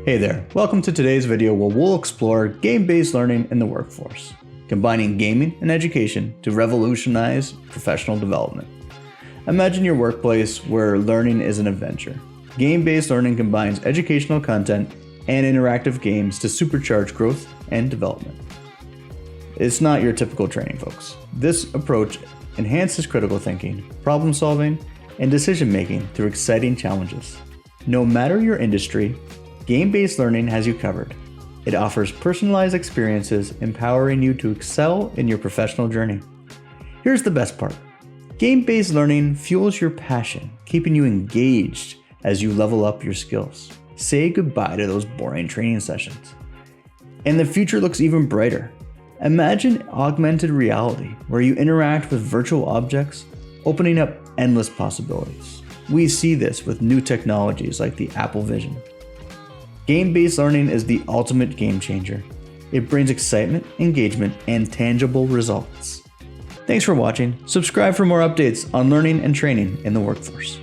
Hey there, welcome to today's video where we'll explore game-based learning in the workforce, combining gaming and education to revolutionize professional development. Imagine your workplace where learning is an adventure. Game-based learning combines educational content and interactive games to supercharge growth and development. It's not your typical training, folks. This approach enhances critical thinking, problem solving, and decision making through exciting challenges. No matter your industry, game-based learning has you covered. It offers personalized experiences, empowering you to excel in your professional journey. Here's the best part. Game-based learning fuels your passion, keeping you engaged as you level up your skills. Say goodbye to those boring training sessions. And the future looks even brighter. Imagine augmented reality, where you interact with virtual objects, opening up endless possibilities. We see this with new technologies like the Apple Vision. Game-based learning is the ultimate game changer. It brings excitement, engagement, and tangible results. Thanks for watching. Subscribe for more updates on learning and training in the workforce.